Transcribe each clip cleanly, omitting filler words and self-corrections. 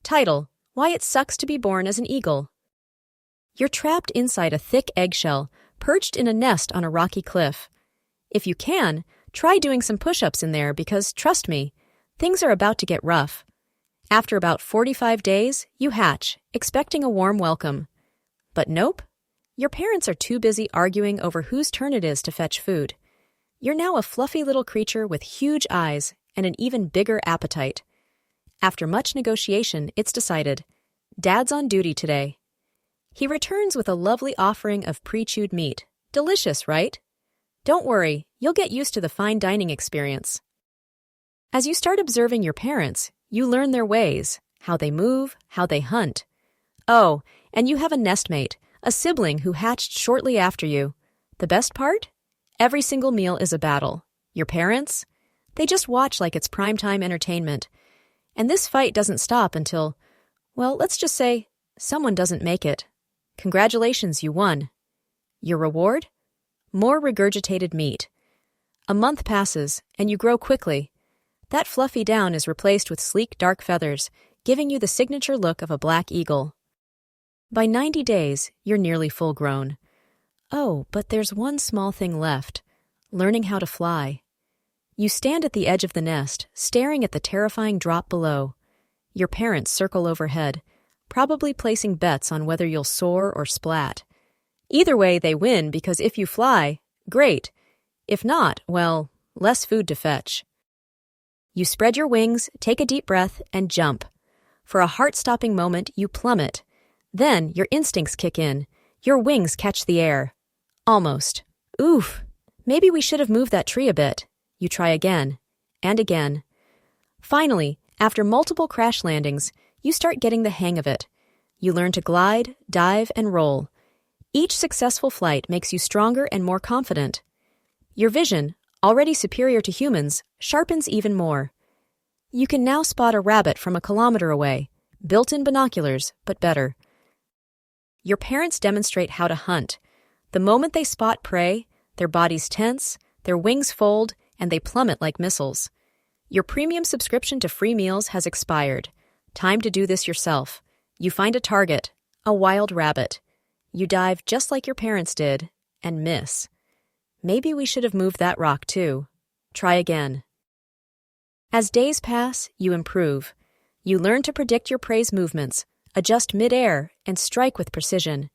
Title: Why It Sucks to Be Born as an Eagle. You're trapped inside a thick eggshell, perched in a nest on a rocky cliff. If you can, try doing some push-ups in there because, trust me, things are about to get rough. After about 45 days, you hatch, expecting a warm welcome. But nope. Your parents are too busy arguing over whose turn it is to fetch food. You're now a fluffy little creature with huge eyes and an even bigger appetite. After much negotiation, it's decided. Dad's on duty today. He returns with a lovely offering of pre-chewed meat. Delicious, right? Don't worry, you'll get used to the fine dining experience. As you start observing your parents, you learn their ways, how they move, how they hunt. Oh, and you have a nestmate, a sibling who hatched shortly after you. The best part? Every single meal is a battle. Your parents? They just watch like it's primetime entertainment. And this fight doesn't stop until, well, let's just say, someone doesn't make it. Congratulations, you won. Your reward? More regurgitated meat. A month passes, and you grow quickly. That fluffy down is replaced with sleek dark feathers, giving you the signature look of a black eagle. By 90 days, you're nearly full grown. Oh, but there's one small thing left: learning how to fly. You stand at the edge of the nest, staring at the terrifying drop below. Your parents circle overhead, probably placing bets on whether you'll soar or splat. Either way, they win because if you fly, great. If not, well, less food to fetch. You spread your wings, take a deep breath, and jump. For a heart-stopping moment, you plummet. Then your instincts kick in. Your wings catch the air. Almost. Oof. Maybe we should have moved that tree a bit. You try again. And again. Finally, after multiple crash landings, you start getting the hang of it. You learn to glide, dive, and roll. Each successful flight makes you stronger and more confident. Your vision, already superior to humans, sharpens even more. You can now spot a rabbit from a kilometer away, built-in binoculars, but better. Your parents demonstrate how to hunt. The moment they spot prey, their bodies tense, their wings fold, and they plummet like missiles. Your premium subscription to free meals has expired. Time to do this yourself. You find a target, a wild rabbit. You dive just like your parents did, and miss. Maybe we should have moved that rock too. Try again. As days pass, you improve. You learn to predict your prey's movements, adjust mid-air, and strike with precision.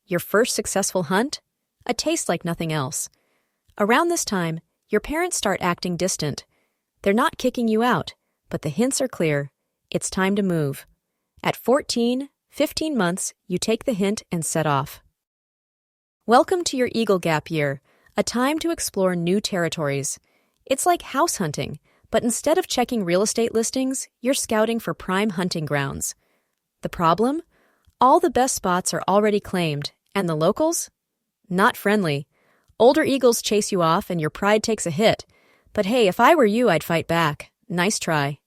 Your first successful hunt? A taste like nothing else. Around this time, your parents start acting distant. They're not kicking you out, but the hints are clear. It's time to move. At 14, 15 months, you take the hint and set off. Welcome to your Eagle Gap year, a time to explore new territories. It's like house hunting, but instead of checking real estate listings, you're scouting for prime hunting grounds. The problem? All the best spots are already claimed, and the locals? Not friendly. Older eagles chase you off and your pride takes a hit. But hey, if I were you, I'd fight back. Nice try.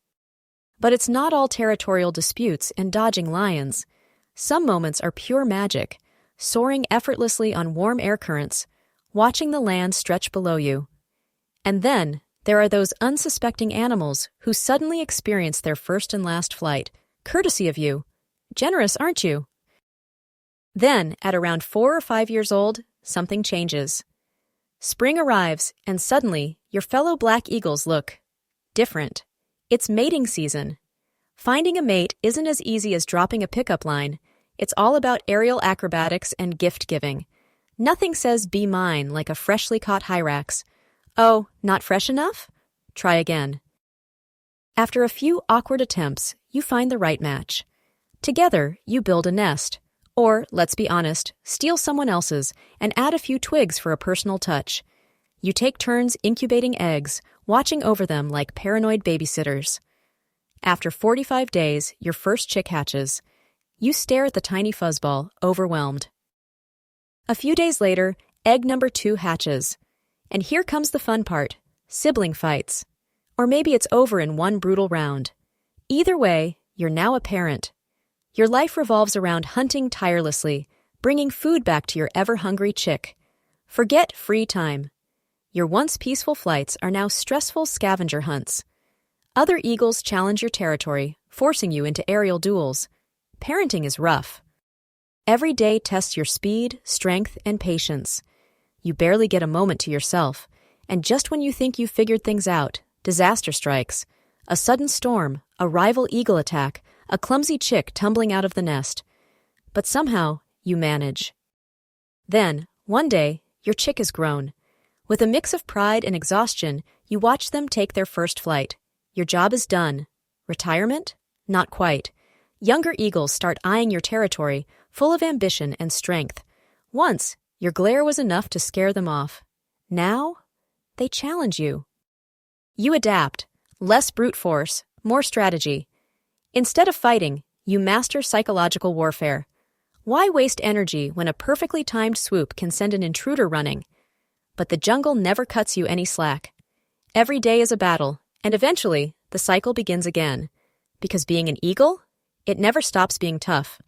But it's not all territorial disputes and dodging lions. Some moments are pure magic, soaring effortlessly on warm air currents, watching the land stretch below you. And then, there are those unsuspecting animals who suddenly experience their first and last flight, courtesy of you. Generous, aren't you? Then, at around 4 or 5 years old, something changes. Spring arrives, and suddenly, your fellow black eagles look different. It's mating season. Finding a mate isn't as easy as dropping a pickup line. It's all about aerial acrobatics and gift-giving. Nothing says be mine like a freshly caught hyrax. Oh, not fresh enough? Try again. After a few awkward attempts, you find the right match. Together, you build a nest. Or, let's be honest, steal someone else's and add a few twigs for a personal touch. You take turns incubating eggs, watching over them like paranoid babysitters. After 45 days, your first chick hatches. You stare at the tiny fuzzball, overwhelmed. A few days later, egg number 2 hatches. And here comes the fun part, sibling fights. Or maybe it's over in one brutal round. Either way, you're now a parent. Your life revolves around hunting tirelessly, bringing food back to your ever-hungry chick. Forget free time. Your once peaceful flights are now stressful scavenger hunts. Other eagles challenge your territory, forcing you into aerial duels. Parenting is rough. Every day tests your speed, strength, and patience. You barely get a moment to yourself, and just when you think you've figured things out, disaster strikes. A sudden storm, a rival eagle attack, a clumsy chick tumbling out of the nest. But somehow, you manage. Then, one day, your chick is grown. With a mix of pride and exhaustion, you watch them take their first flight. Your job is done. Retirement? Not quite. Younger eagles start eyeing your territory, full of ambition and strength. Once, your glare was enough to scare them off. Now, they challenge you. You adapt. Less brute force, more strategy. Instead of fighting, you master psychological warfare. Why waste energy when a perfectly timed swoop can send an intruder running? But the jungle never cuts you any slack. Every day is a battle, and eventually, the cycle begins again. Because being an eagle, it never stops being tough.